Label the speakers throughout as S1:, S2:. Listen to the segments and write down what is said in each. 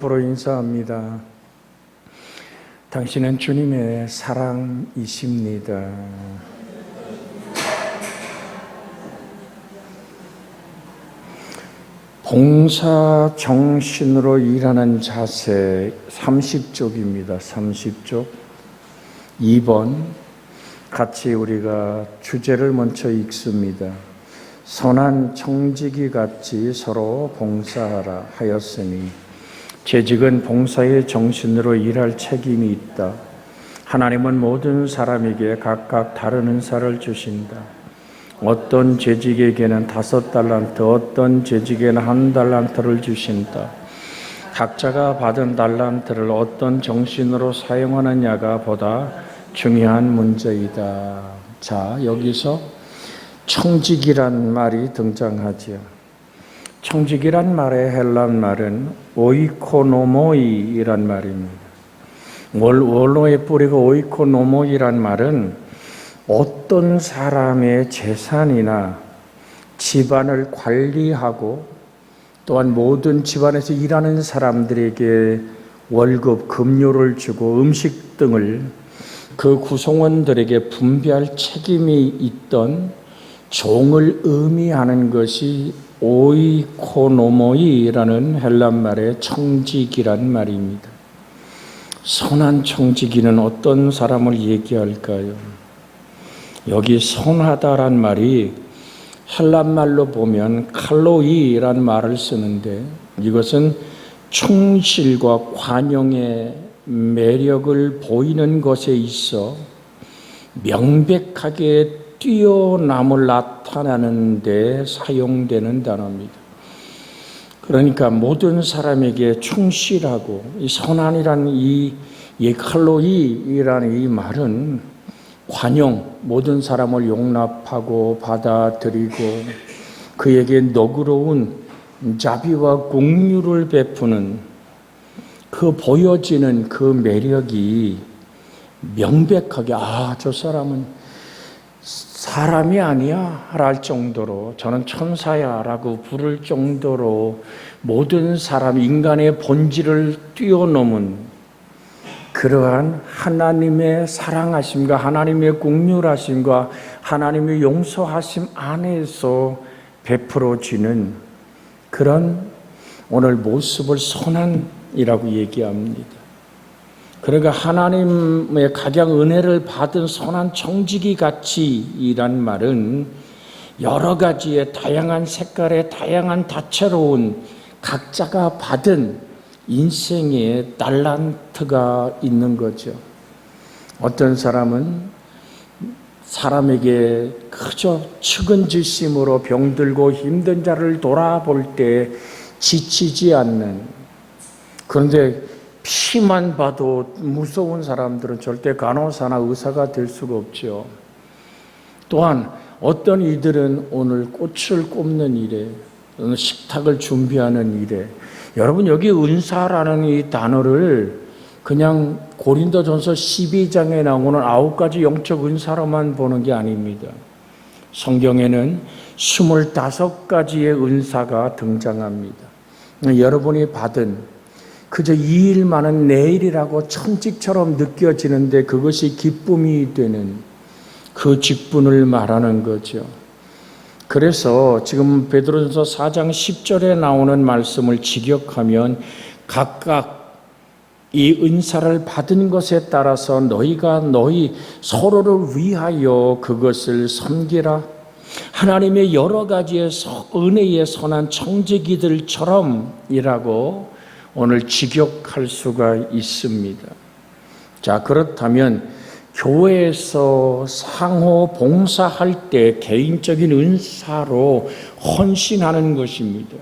S1: 보러 인사합니다. 당신은 주님의 사랑이십니다. 봉사 정신으로 일하는 자세 30쪽입니다. 30쪽 2번 같이 우리가 주제를 먼저 읽습니다. 선한 청지기 같이 서로 봉사하라 하였으니 재직은 봉사의 정신으로 일할 책임이 있다. 하나님은 모든 사람에게 각각 다른 은사를 주신다. 어떤 재직에게는 5달란트, 어떤 재직에는 1달란트를 주신다. 각자가 받은 달란트를 어떤 정신으로 사용하느냐가 보다 중요한 문제이다. 자, 여기서 청직이란 말이 등장하지요. 청직이란 말의 헬란 말은 오이코노모이란 말입니다. 원어의 뿌리가 오이코노모이란 말은 어떤 사람의 재산이나 집안을 관리하고 또한 모든 집안에서 일하는 사람들에게 월급, 급료를 주고 음식 등을 그 구성원들에게 분배할 책임이 있던 종을 의미하는 것이 오이코노모이라는 헬란 말의 청지기란 말입니다. 선한 청지기는 어떤 사람을 얘기할까요? 여기 선하다란 말이 헬란 말로 보면 칼로이란 말을 쓰는데 이것은 충실과 관용의 매력을 보이는 것에 있어 명백하게 뛰어남을 나타내는 데 사용되는 단어입니다. 그러니까 모든 사람에게 충실하고 이 선한이라는 이 칼로이라는 이 말은 관용, 모든 사람을 용납하고 받아들이고 그에게 너그러운 자비와 긍휼을 베푸는 그 보여지는 그 매력이 명백하게 저 사람은 사람이 아니야 할 정도로 저는 천사야 라고 부를 정도로 모든 사람 인간의 본질을 뛰어넘은 그러한 하나님의 사랑하심과 하나님의 긍휼하심과 하나님의 용서하심 안에서 베풀어지는 그런 오늘 모습을 선한이라고 얘기합니다. 그러니까 하나님의 각양 은혜를 받은 선한 청지기 같이이란 말은 여러 가지의 다양한 색깔의 다양한 다채로운 각자가 받은 인생의 달란트가 있는 거죠. 어떤 사람은 사람에게 그저 측은지심으로 병들고 힘든 자를 돌아볼 때 지치지 않는, 그런데 피만 봐도 무서운 사람들은 절대 간호사나 의사가 될 수가 없죠. 또한 어떤 이들은 오늘 꽃을 꼽는 일에, 식탁을 준비하는 일에, 여러분 여기 은사라는 이 단어를 그냥 고린도전서 12장에 나오는 9가지 영적 은사로만 보는 게 아닙니다. 성경에는 25가지의 은사가 등장합니다. 여러분이 받은 그저 이 일만은 내 일이라고 천직처럼 느껴지는데 그것이 기쁨이 되는 그 직분을 말하는 거죠. 그래서 지금 베드로전서 4장 10절에 나오는 말씀을 직역하면 각각 이 은사를 받은 것에 따라서 너희가 너희 서로를 위하여 그것을 섬기라. 하나님의 여러 가지의 은혜의 선한 청지기들처럼이라고 오늘 직역할 수가 있습니다. 자, 그렇다면 교회에서 상호 봉사할 때 개인적인 은사로 헌신하는 것입니다.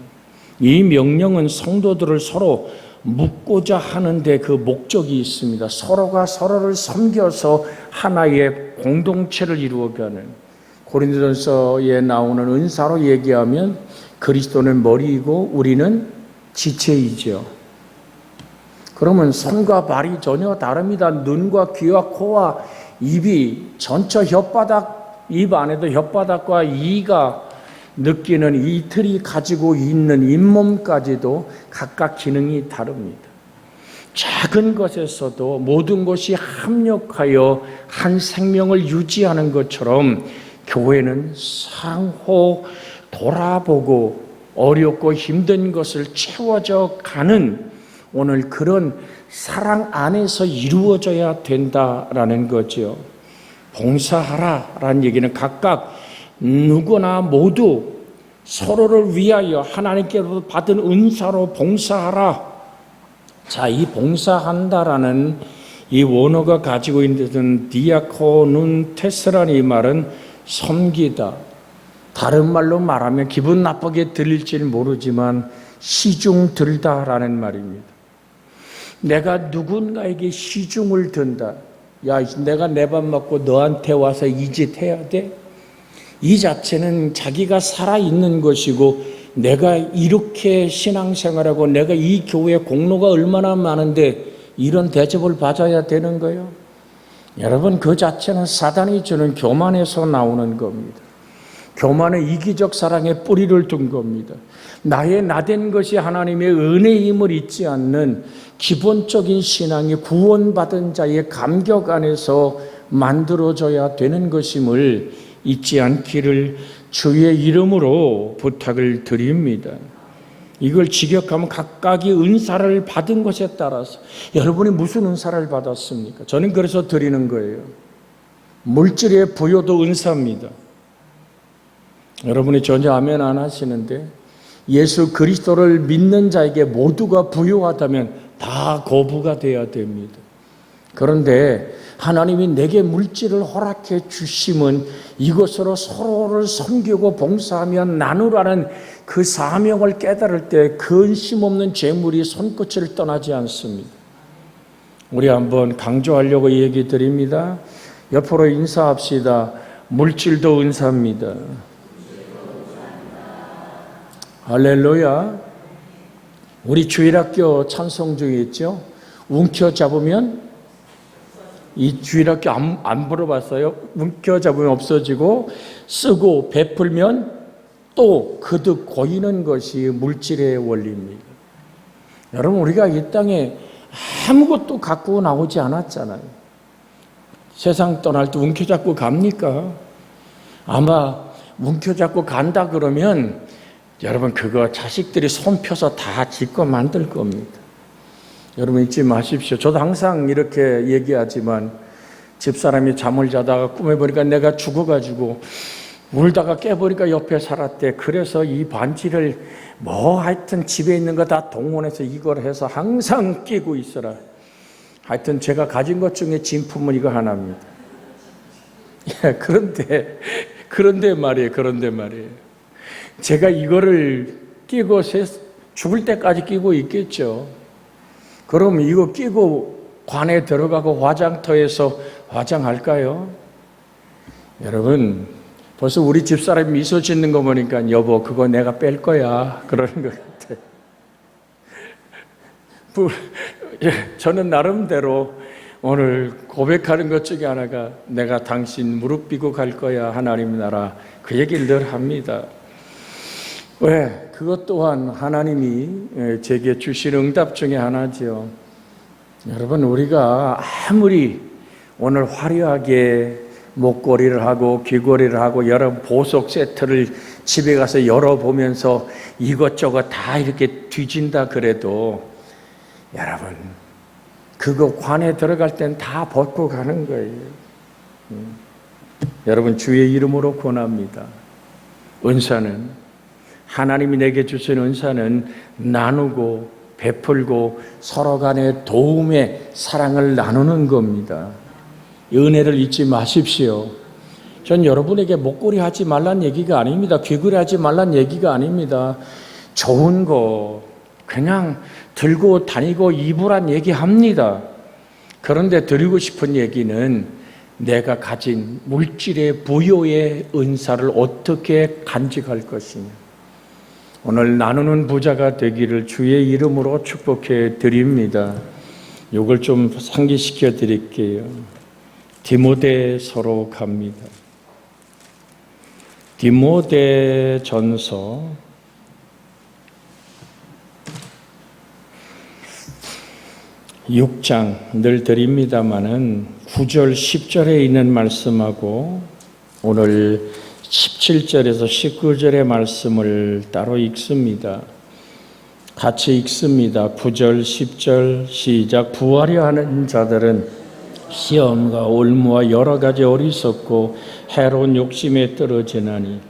S1: 이 명령은 성도들을 서로 묶고자 하는데 그 목적이 있습니다. 서로가 서로를 섬겨서 하나의 공동체를 이루어가는, 고린도전서에 나오는 은사로 얘기하면 그리스도는 머리이고 우리는 지체이죠. 그러면 손과 발이 전혀 다릅니다. 눈과 귀와 코와 입이 전처 혓바닥, 입 안에도 혓바닥과 이가 느끼는 이틀이 가지고 있는 잇몸까지도 각각 기능이 다릅니다. 작은 것에서도 모든 것이 합력하여 한 생명을 유지하는 것처럼 교회는 상호 돌아보고 어렵고 힘든 것을 채워져 가는 오늘 그런 사랑 안에서 이루어져야 된다라는 거죠. 봉사하라라는 얘기는 각각 누구나 모두 서로를 위하여 하나님께로부터 받은 은사로 봉사하라. 자, 이 봉사한다라는 이 원어가 가지고 있는 디아코눈 테스라는 이 말은 섬기다. 다른 말로 말하면 기분 나쁘게 들릴지는 모르지만 시중 들다라는 말입니다. 내가 누군가에게 시중을 든다. 야, 내가 내 밥 먹고 너한테 와서 이 짓 해야 돼? 이 자체는 자기가 살아있는 것이고 내가 이렇게 신앙생활하고 내가 이 교회에 공로가 얼마나 많은데 이런 대접을 받아야 되는 거예요. 여러분, 그 자체는 사단이 주는 교만에서 나오는 겁니다. 교만의 이기적 사랑에 뿌리를 둔 겁니다. 나의 나된 것이 하나님의 은혜임을 잊지 않는 기본적인 신앙이 구원받은 자의 감격 안에서 만들어져야 되는 것임을 잊지 않기를 주의 이름으로 부탁을 드립니다. 이걸 직역하면 각각이 은사를 받은 것에 따라서 여러분이 무슨 은사를 받았습니까? 저는 그래서 드리는 거예요. 물질의 부여도 은사입니다. 여러분이 전혀 아멘 안 하시는데 예수 그리스도를 믿는 자에게 모두가 부유하다면 다 거부가 돼야 됩니다. 그런데 하나님이 내게 물질을 허락해 주심은 이것으로 서로를 섬기고 봉사하며 나누라는 그 사명을 깨달을 때 근심 없는 재물이 손끝을 떠나지 않습니다. 우리 한번 강조하려고 얘기 드립니다. 옆으로 인사합시다. 물질도 은사입니다. 할렐루야. 우리 주일학교 찬송 중에 있죠. 움켜잡으면 이 주일학교 안 물어봤어요? 움켜잡으면 없어지고 쓰고 베풀면 또 거듭 고이는 것이 물질의 원리입니다. 여러분, 우리가 이 땅에 아무것도 갖고 나오지 않았잖아요. 세상 떠날 때 움켜잡고 갑니까? 아마 움켜잡고 간다 그러면 여러분 그거 자식들이 손 펴서 다 짓고 만들 겁니다. 여러분 잊지 마십시오. 저도 항상 이렇게 얘기하지만 집사람이 잠을 자다가 꿈에 보니까 내가 죽어가지고 울다가 깨보니까 옆에 살았대. 그래서 이 반지를 뭐 하여튼 집에 있는 거 다 동원해서 이걸 해서 항상 끼고 있어라. 하여튼 제가 가진 것 중에 진품은 이거 하나입니다. 그런데 말이에요. 제가 이거를 끼고 죽을 때까지 끼고 있겠죠. 그럼 이거 끼고 관에 들어가고 화장터에서 화장할까요? 여러분, 벌써 우리 집사람이 미소 짓는 거 보니까 여보 그거 내가 뺄 거야 그러는 것 같아요. 저는 나름대로 오늘 고백하는 것 중에 하나가 내가 당신 무릎 비고 갈 거야 하나님 나라, 그 얘기를 늘 합니다. 왜? 그것 또한 하나님이 제게 주신 응답 중에 하나죠. 여러분, 우리가 아무리 오늘 화려하게 목걸이를 하고 귀걸이를 하고 여러 보석 세트를 집에 가서 열어보면서 이것저것 다 이렇게 뒤진다 그래도 여러분 그거 관에 들어갈 땐 다 벗고 가는 거예요. 여러분, 주의 이름으로 권합니다. 은사는, 하나님이 내게 주신 은사는 나누고 베풀고 서로 간의 도움의 사랑을 나누는 겁니다. 은혜를 잊지 마십시오. 전 여러분에게 목걸이 하지 말란 얘기가 아닙니다. 귀걸이 하지 말란 얘기가 아닙니다. 좋은 거 그냥 들고 다니고 입으란 얘기합니다. 그런데 드리고 싶은 얘기는 내가 가진 물질의 부요의 은사를 어떻게 간직할 것이냐. 오늘 나누는 부자가 되기를 주의 이름으로 축복해 드립니다. 이걸 좀 상기시켜 드릴게요. 디모데서로 갑니다. 디모데전서 6장 늘 드립니다마는 9절 10절에 있는 말씀하고 오늘 17절에서 19절의 말씀을 따로 읽습니다. 같이 읽습니다. 9절 10절 시작. 부하려 하는 자들은 시험과 올무와 여러 가지 어리석고 해로운 욕심에 떨어지나니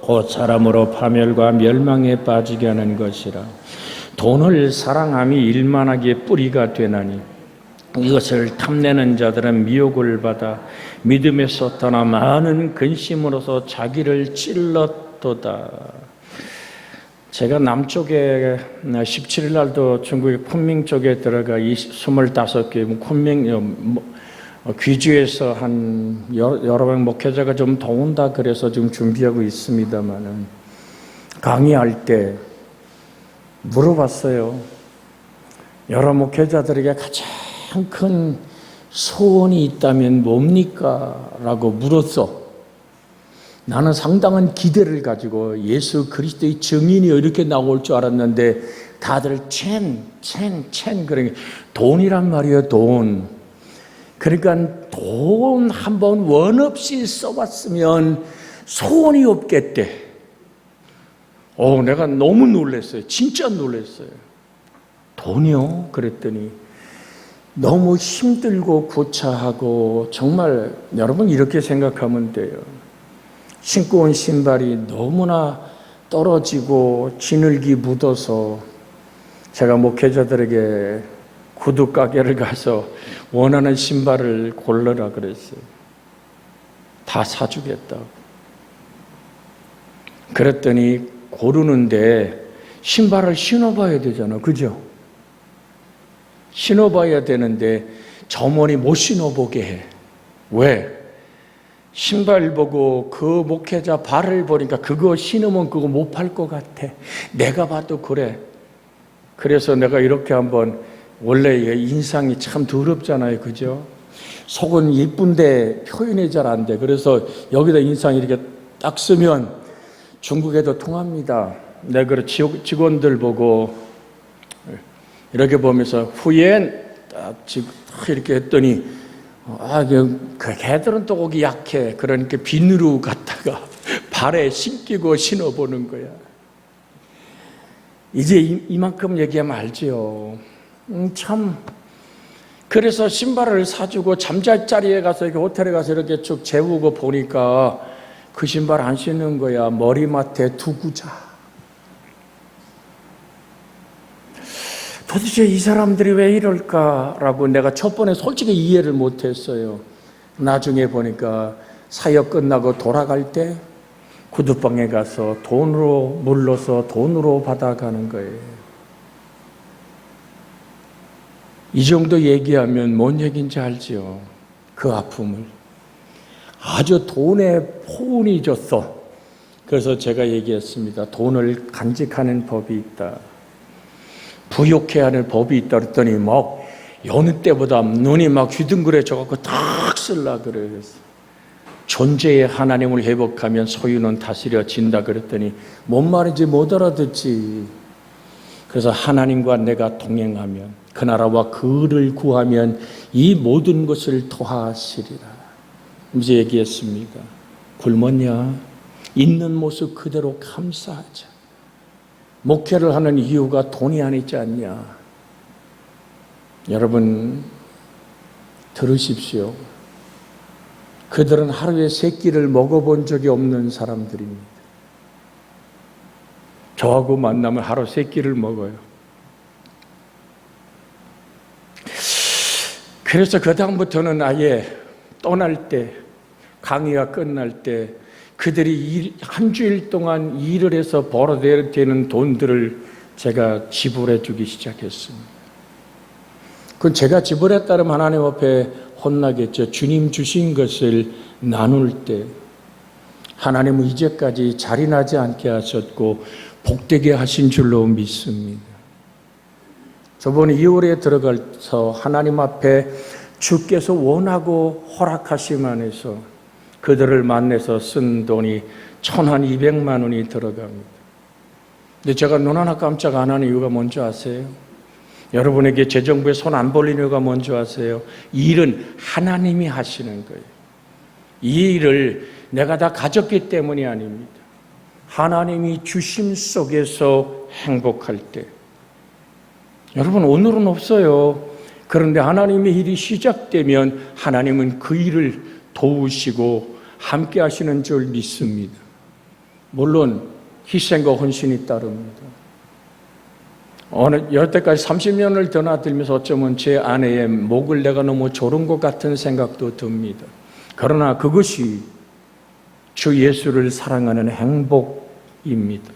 S1: 곧 사람으로 파멸과 멸망에 빠지게 하는 것이라. 돈을 사랑함이 일만하게 뿌리가 되나니 이것을 탐내는 자들은 미혹을 받아 믿음에서 떠나 많은 근심으로서 자기를 찔렀도다. 제가 남쪽에 17일 날도 중국의 쿤밍 쪽에 들어가 25개 쿤밍 귀주에서 한 여러 명 목회자가 좀 더 온다 그래서 지금 준비하고 있습니다만은 강의할 때 물어봤어요. 여러 목회자들에게 가장 큰 소원이 있다면 뭡니까? 라고 물었어. 나는 상당한 기대를 가지고 예수 그리스도의 증인이 이렇게 나올 줄 알았는데 다들 그러니까 돈이란 말이에요. 돈. 그러니까 돈 한 번 원 없이 써봤으면 소원이 없겠대. 내가 너무 놀랐어요. 진짜 놀랐어요. 돈이요? 그랬더니 너무 힘들고 구차하고 정말 여러분 이렇게 생각하면 돼요. 신고 온 신발이 너무나 떨어지고 진흙이 묻어서 제가 목회자들에게 구두 가게를 가서 원하는 신발을 고르라 그랬어요. 다 사주겠다고. 그랬더니 고르는데 신발을 신어봐야 되잖아. 그죠? 신어봐야 되는데 점원이 못 신어보게 해. 왜? 신발 보고 그 목회자 발을 보니까 그거 신으면 그거 못 팔 것 같아. 내가 봐도 그래. 그래서 내가 이렇게 한번 원래 인상이 참 더럽잖아요. 그죠? 속은 예쁜데 표현이 잘 안 돼. 그래서 여기다 인상 이렇게 딱 쓰면 중국에도 통합니다. 내가 그 직원들 보고 이렇게 보면서 후엔 딱 이렇게 했더니 걔들은 또 거기 약해. 그러니까 비누로 갖다가 발에 신기고 신어보는 거야. 이제 이만큼 얘기하면 알지요. 참. 그래서 신발을 사주고 잠잘 자리에 가서 이렇게 호텔에 가서 이렇게 쭉 재우고 보니까 그 신발 안 신는 거야. 머리맡에 두고 자. 도대체 이 사람들이 왜 이럴까라고 내가 첫 번에 솔직히 이해를 못했어요. 나중에 보니까 사역 끝나고 돌아갈 때 구두방에 가서 돈으로 물러서 돈으로 받아가는 거예요. 이 정도 얘기하면 뭔 얘기인지 알지요? 그 아픔을. 아주 돈에 포운이 졌어. 그래서 제가 얘기했습니다. 돈을 간직하는 법이 있다. 부욕해야 하는 법이 있다 그랬더니 막 여느 때보다 눈이 막 휘둥그레져갖고 딱 쓸라 그래서 존재의 하나님을 회복하면 소유는 다스려진다 그랬더니 뭔 말인지 못 알아듣지. 그래서 하나님과 내가 동행하면 그 나라와 그를 구하면 이 모든 것을 더하시리라. 이제 얘기했습니다. 굶었냐? 있는 모습 그대로 감사하자. 목회를 하는 이유가 돈이 아니지 않냐? 여러분 들으십시오. 그들은 하루에 3끼를 먹어본 적이 없는 사람들입니다. 저하고 만나면 하루 3끼를 먹어요. 그래서 그 다음부터는 아예 떠날 때, 강의가 끝날 때 그들이 한 주일 동안 일을 해서 벌어들여야 되는 돈들을 제가 지불해 주기 시작했습니다. 그건 제가 지불했다면 하나님 앞에 혼나겠죠. 주님 주신 것을 나눌 때 하나님은 이제까지 자리 나지 않게 하셨고 복되게 하신 줄로 믿습니다. 저번 2월에 들어가서 하나님 앞에 주께서 원하고 허락하심 안에서 그들을 만나서 쓴 돈이 1,200만 원이 들어갑니다. 근데 제가 눈 하나 깜짝 안 하는 이유가 뭔지 아세요? 여러분에게 재정부에 손 안 벌리는 이유가 뭔지 아세요? 이 일은 하나님이 하시는 거예요. 이 일을 내가 다 가졌기 때문이 아닙니다. 하나님이 주심 속에서 행복할 때. 여러분, 오늘은 없어요. 그런데 하나님의 일이 시작되면 하나님은 그 일을 도우시고 함께 하시는 줄 믿습니다. 물론 희생과 헌신이 따릅니다. 여태까지 30년을 드나들면서 어쩌면 제 아내의 목을 내가 너무 조른 것 같은 생각도 듭니다. 그러나 그것이 주 예수를 사랑하는 행복입니다.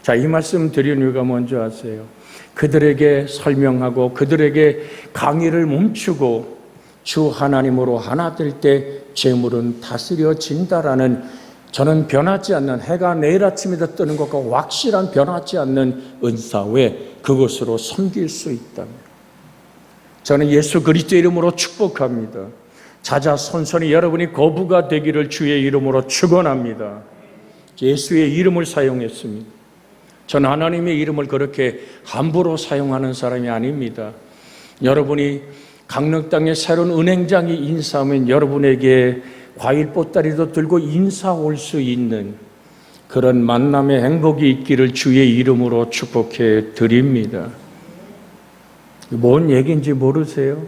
S1: 자, 이 말씀 드리는 이유가 뭔지 아세요? 그들에게 설명하고 그들에게 강의를 멈추고 주 하나님으로 하나 될 때 재물은 다스려진다라는, 저는 변하지 않는, 해가 내일 아침에 뜨는 것과 확실한 변하지 않는 은사 외에 그것으로 섬길 수 있다면, 저는 예수 그리스도의 이름으로 축복합니다. 자자손손이 여러분이 거부가 되기를 주의 이름으로 축원합니다. 예수의 이름을 사용했습니다. 저는 하나님의 이름을 그렇게 함부로 사용하는 사람이 아닙니다. 여러분이 강릉 땅에 새로운 은행장이 인사하면 여러분에게 과일 보따리도 들고 인사 올 수 있는 그런 만남의 행복이 있기를 주의 이름으로 축복해 드립니다. 뭔 얘기인지 모르세요?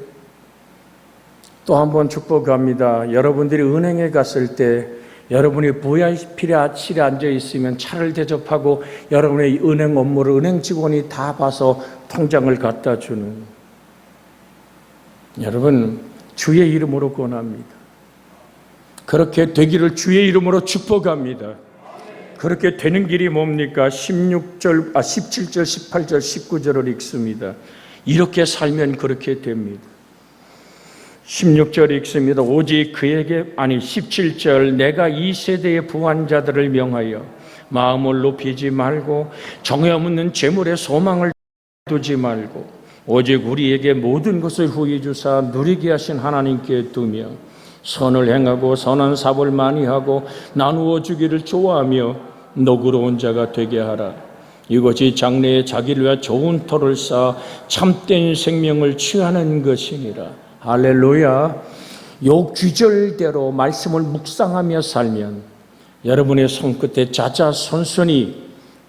S1: 또 한 번 축복합니다. 여러분들이 은행에 갔을 때 여러분이 VIP실에 앉아 있으면 차를 대접하고 여러분의 은행 업무를 은행 직원이 다 봐서 통장을 갖다 주는, 여러분 주의 이름으로 권합니다. 그렇게 되기를 주의 이름으로 축복합니다. 그렇게 되는 길이 뭡니까? 17절, 18절, 19절을 읽습니다. 이렇게 살면 그렇게 됩니다. 16절 읽습니다. 오직 그에게, 17절, 내가 이 세대의 부한자들을 명하여 마음을 높이지 말고 정에 없는 재물에 소망을 두지 말고 오직 우리에게 모든 것을 후히 주사 누리게 하신 하나님께 두며 선을 행하고 선한 사업을 많이 하고 나누어 주기를 좋아하며 너그러운 자가 되게 하라. 이것이 장래에 자기를 위해 좋은 터를 쌓아 참된 생명을 취하는 것이니라. 할렐루야. 요 귀절대로 말씀을 묵상하며 살면 여러분의 손끝에 자자손손이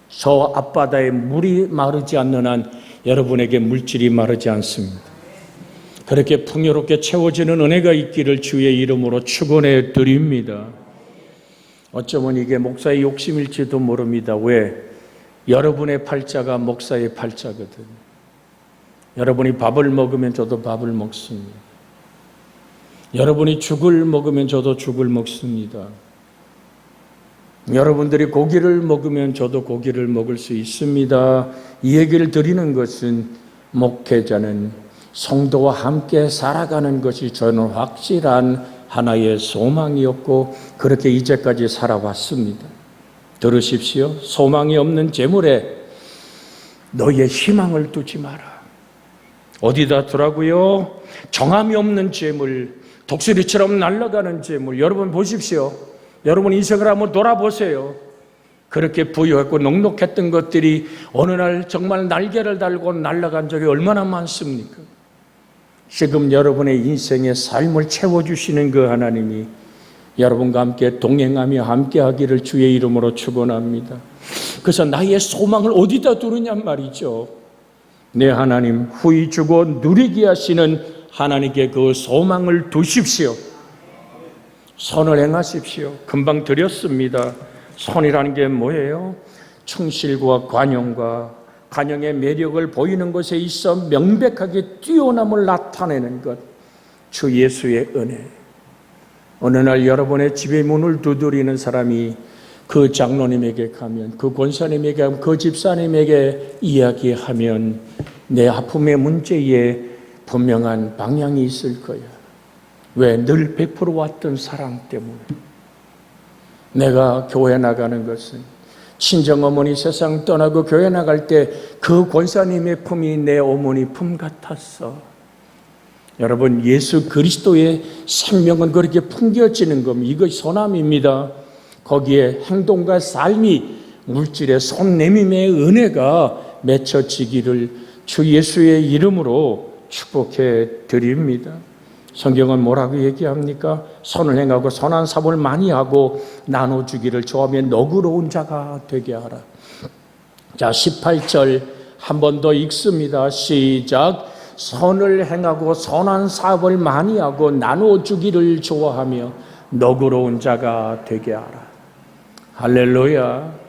S1: 저 앞바다에 물이 마르지 않는 한 여러분에게 물질이 마르지 않습니다. 그렇게 풍요롭게 채워지는 은혜가 있기를 주의 이름으로 축원해 드립니다. 어쩌면 이게 목사의 욕심일지도 모릅니다. 왜? 여러분의 팔자가 목사의 팔자거든. 여러분이 밥을 먹으면 저도 밥을 먹습니다. 여러분이 죽을 먹으면 저도 죽을 먹습니다. 여러분들이 고기를 먹으면 저도 고기를 먹을 수 있습니다. 이 얘기를 드리는 것은 목회자는 성도와 함께 살아가는 것이 저는 확실한 하나의 소망이었고 그렇게 이제까지 살아왔습니다. 들으십시오. 소망이 없는 재물에 너의 희망을 두지 마라. 어디다 두라고요? 정함이 없는 재물, 독수리처럼 날아가는 재물. 여러분 보십시오. 여러분 인생을 한번 돌아보세요. 그렇게 부유했고 넉넉했던 것들이 어느 날 정말 날개를 달고 날아간 적이 얼마나 많습니까? 지금 여러분의 인생의 삶을 채워주시는 그 하나님이 여러분과 함께 동행하며 함께하기를 주의 이름으로 축원합니다. 그래서 나의 소망을 어디다 두느냐 말이죠. 내 하나님 후히 주고 누리게 하시는 하나님께 그 소망을 두십시오. 선을 행하십시오. 금방 드렸습니다. 선이라는 게 뭐예요? 충실과 관용의 매력을 보이는 것에 있어 명백하게 뛰어남을 나타내는 것, 주 예수의 은혜. 어느 날 여러분의 집의 문을 두드리는 사람이 그 장로님에게 가면, 그 권사님에게 가면, 그 집사님에게 이야기하면 내 아픔의 문제에 분명한 방향이 있을 거야. 왜? 늘 베풀어 왔던 사랑 때문에. 내가 교회 나가는 것은 친정어머니 세상 떠나고 교회 나갈 때 그 권사님의 품이 내 어머니 품 같았어. 여러분, 예수 그리스도의 생명은 그렇게 풍겨지는 겁니다. 이것이 소남입니다. 거기에 행동과 삶이 물질의 손 내밈의 은혜가 맺혀지기를 주 예수의 이름으로 축복해 드립니다. 성경은 뭐라고 얘기합니까? 선을 행하고 선한 사업을 많이 하고 나눠주기를 좋아하며 너그러운 자가 되게 하라. 자, 18절 한 번 더 읽습니다. 시작. 선을 행하고 선한 사업을 많이 하고 나눠주기를 좋아하며 너그러운 자가 되게 하라. 할렐루야.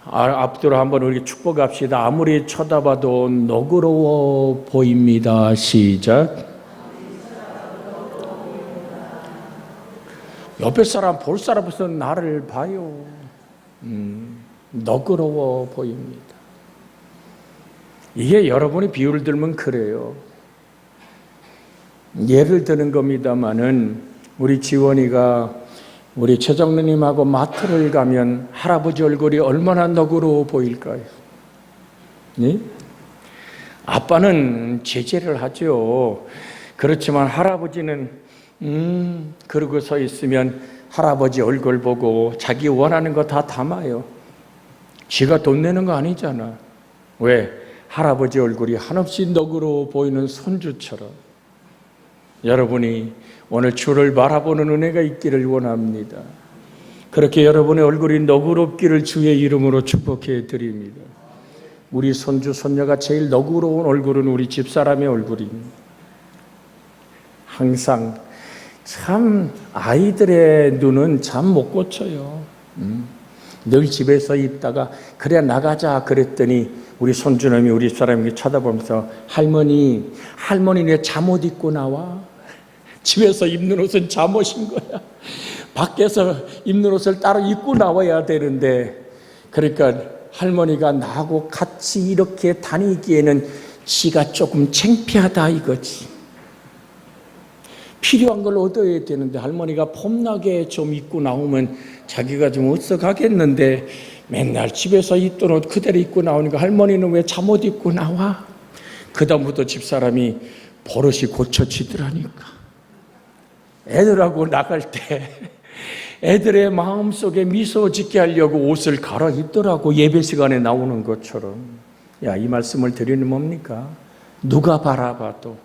S1: 앞뒤로 한번 우리 축복합시다. 아무리 쳐다봐도 너그러워 보입니다. 시작. 옆에 사람 볼 사람 없어 나를 봐요. 너그러워 보입니다. 이게 여러분이 비유를 들면 그래요. 예를 드는 겁니다마는 우리 지원이가 우리 최정래님하고 마트를 가면 할아버지 얼굴이 얼마나 너그러워 보일까요? 네? 아빠는 제재를 하죠. 그렇지만 할아버지는 그러고 서 있으면 할아버지 얼굴 보고 자기 원하는 거 다 담아요. 지가 돈 내는 거 아니잖아. 왜? 할아버지 얼굴이 한없이 너그러워 보이는 손주처럼 여러분이 오늘 주를 바라보는 은혜가 있기를 원합니다. 그렇게 여러분의 얼굴이 너그럽기를 주의 이름으로 축복해 드립니다. 우리 손주 손녀가 제일 너그러운 얼굴은 우리 집사람의 얼굴입니다. 항상 참 아이들의 눈은 참 못 고쳐요. 늘 집에서 있다가 그래 나가자 그랬더니 우리 손주놈이 우리 사람에게 쳐다보면서 할머니 내 잠옷 입고 나와. 집에서 입는 옷은 잠옷인 거야. 밖에서 입는 옷을 따로 입고 나와야 되는데 그러니까 할머니가 나하고 같이 이렇게 다니기에는 지가 조금 창피하다 이거지. 필요한 걸 얻어야 되는데 할머니가 폼나게 좀 입고 나오면 자기가 좀 어떡하겠는데 맨날 집에서 입던 옷 그대로 입고 나오니까 할머니는 왜 잠옷 입고 나와? 그다음부터 집사람이 버릇이 고쳐지더라니까. 애들하고 나갈 때 애들의 마음속에 미소 짓게 하려고 옷을 갈아입더라고. 예배 시간에 나오는 것처럼. 야, 이 말씀을 드리는 뭡니까? 누가 바라봐도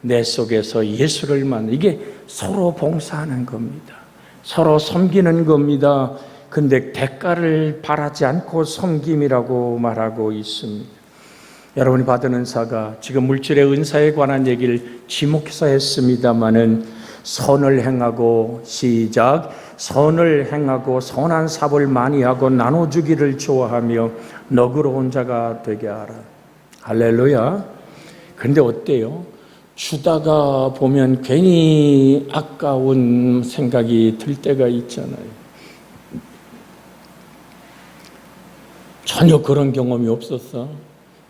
S1: 내 속에서 예수를 만나. 이게 서로 봉사하는 겁니다. 서로 섬기는 겁니다. 근데 대가를 바라지 않고 섬김이라고 말하고 있습니다. 여러분이 받은 은사가 지금 물질의 은사에 관한 얘기를 지목해서 했습니다마는 선을 행하고 시작 선을 행하고 선한 사업을 많이 하고 나눠주기를 좋아하며 너그러운 자가 되게 하라. 할렐루야. 그런데 어때요? 주다가 보면 괜히 아까운 생각이 들 때가 있잖아요. 전혀 그런 경험이 없었어.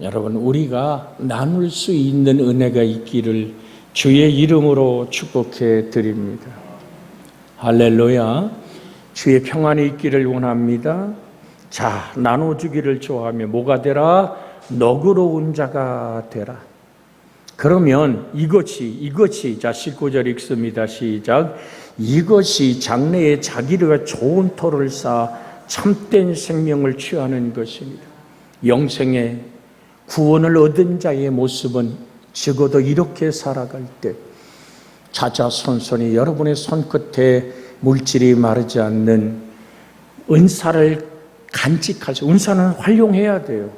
S1: 여러분, 우리가 나눌 수 있는 은혜가 있기를 주의 이름으로 축복해 드립니다. 할렐루야. 주의 평안이 있기를 원합니다. 자, 나눠주기를 좋아하며 뭐가 되라? 너그러운 자가 되라. 그러면 이것이 자 19절 읽습니다. 시작. 이것이 장래에 자기가 좋은 터를 쌓아 참된 생명을 취하는 것입니다. 영생의 구원을 얻은 자의 모습은 적어도 이렇게 살아갈 때 자자손손이 여러분의 손끝에 물질이 마르지 않는 은사를 간직할 수, 은사는 활용해야 돼요.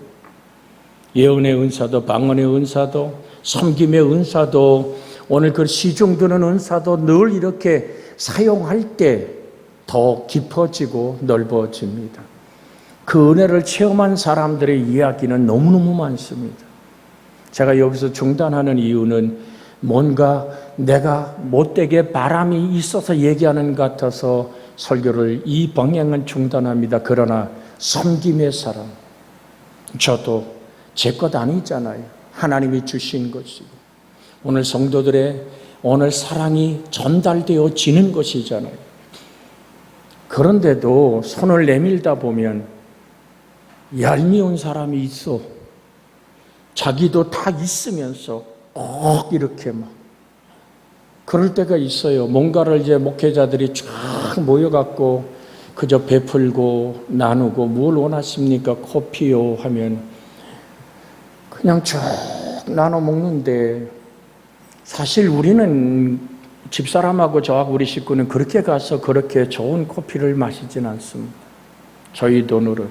S1: 예언의 은사도 방언의 은사도 섬김의 은사도 오늘 그 시중 드는 은사도 늘 이렇게 사용할 때 더 깊어지고 넓어집니다. 그 은혜를 체험한 사람들의 이야기는 너무너무 많습니다. 제가 여기서 중단하는 이유는 뭔가 내가 못되게 바람이 있어서 얘기하는 것 같아서 설교를 이 방향은 중단합니다. 그러나 섬김의 사람, 저도 제 것 아니잖아요. 하나님이 주신 것이고 오늘 성도들의 오늘 사랑이 전달되어지는 것이잖아요. 그런데도 손을 내밀다 보면 얄미운 사람이 있어. 자기도 다 있으면서 꼭 이렇게 막 그럴 때가 있어요. 뭔가를 이제 목회자들이 쫙 모여갖고 그저 베풀고 나누고 뭘 원하십니까? 커피요 하면 그냥 쭉 나눠 먹는데 사실 우리는 집사람하고 저하고 우리 식구는 그렇게 가서 그렇게 좋은 커피를 마시진 않습니다. 저희 돈으로.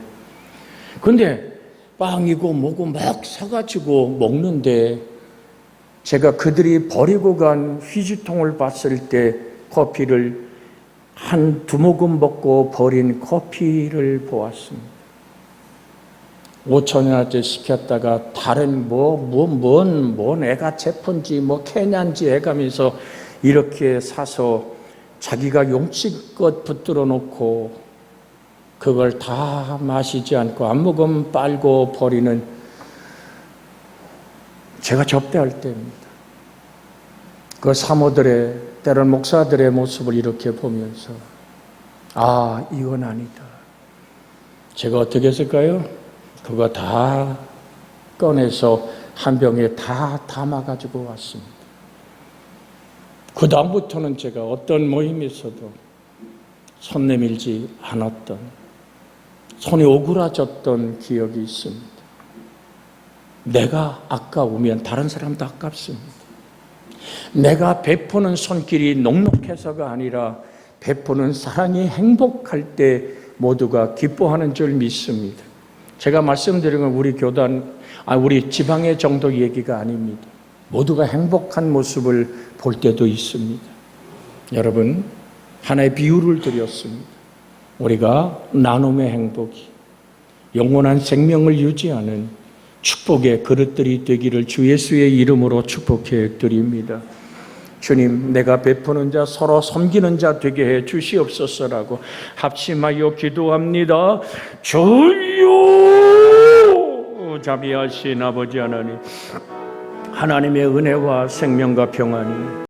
S1: 근데 빵이고 뭐고 막 사가지고 먹는데 제가 그들이 버리고 간 휴지통을 봤을 때 커피를 한 두 모금 먹고 버린 커피를 보았습니다. 5,000원짜리 시켰다가 다른 뭔 애가 제품인지 뭐 케냐인지 해가면서 이렇게 사서 자기가 용치껏 붙들어 놓고 그걸 다 마시지 않고 한 모금 빨고 버리는 제가 접대할 때입니다. 그 사모들의 때로는 목사들의 모습을 이렇게 보면서 아 이건 아니다. 제가 어떻게 했을까요? 그거 다 꺼내서 한 병에 다 담아가지고 왔습니다. 그 다음부터는 제가 어떤 모임에서도 손 내밀지 않았던, 손이 오그라졌던 기억이 있습니다. 내가 아까우면 다른 사람도 아깝습니다. 내가 베푸는 손길이 녹록해서가 아니라 베푸는 사랑이 행복할 때 모두가 기뻐하는 줄 믿습니다. 제가 말씀드린 건 우리 교단, 우리 지방의 정도 얘기가 아닙니다. 모두가 행복한 모습을 볼 때도 있습니다. 여러분, 하나의 비유를 드렸습니다. 우리가 나눔의 행복이 영원한 생명을 유지하는 축복의 그릇들이 되기를 주 예수의 이름으로 축복해 드립니다. 주님, 내가 베푸는 자, 서로 섬기는 자 되게 해 주시옵소서라고 합심하여 기도합니다. 주여, 자비하신 아버지 하나님, 하나님의 은혜와 생명과 평안이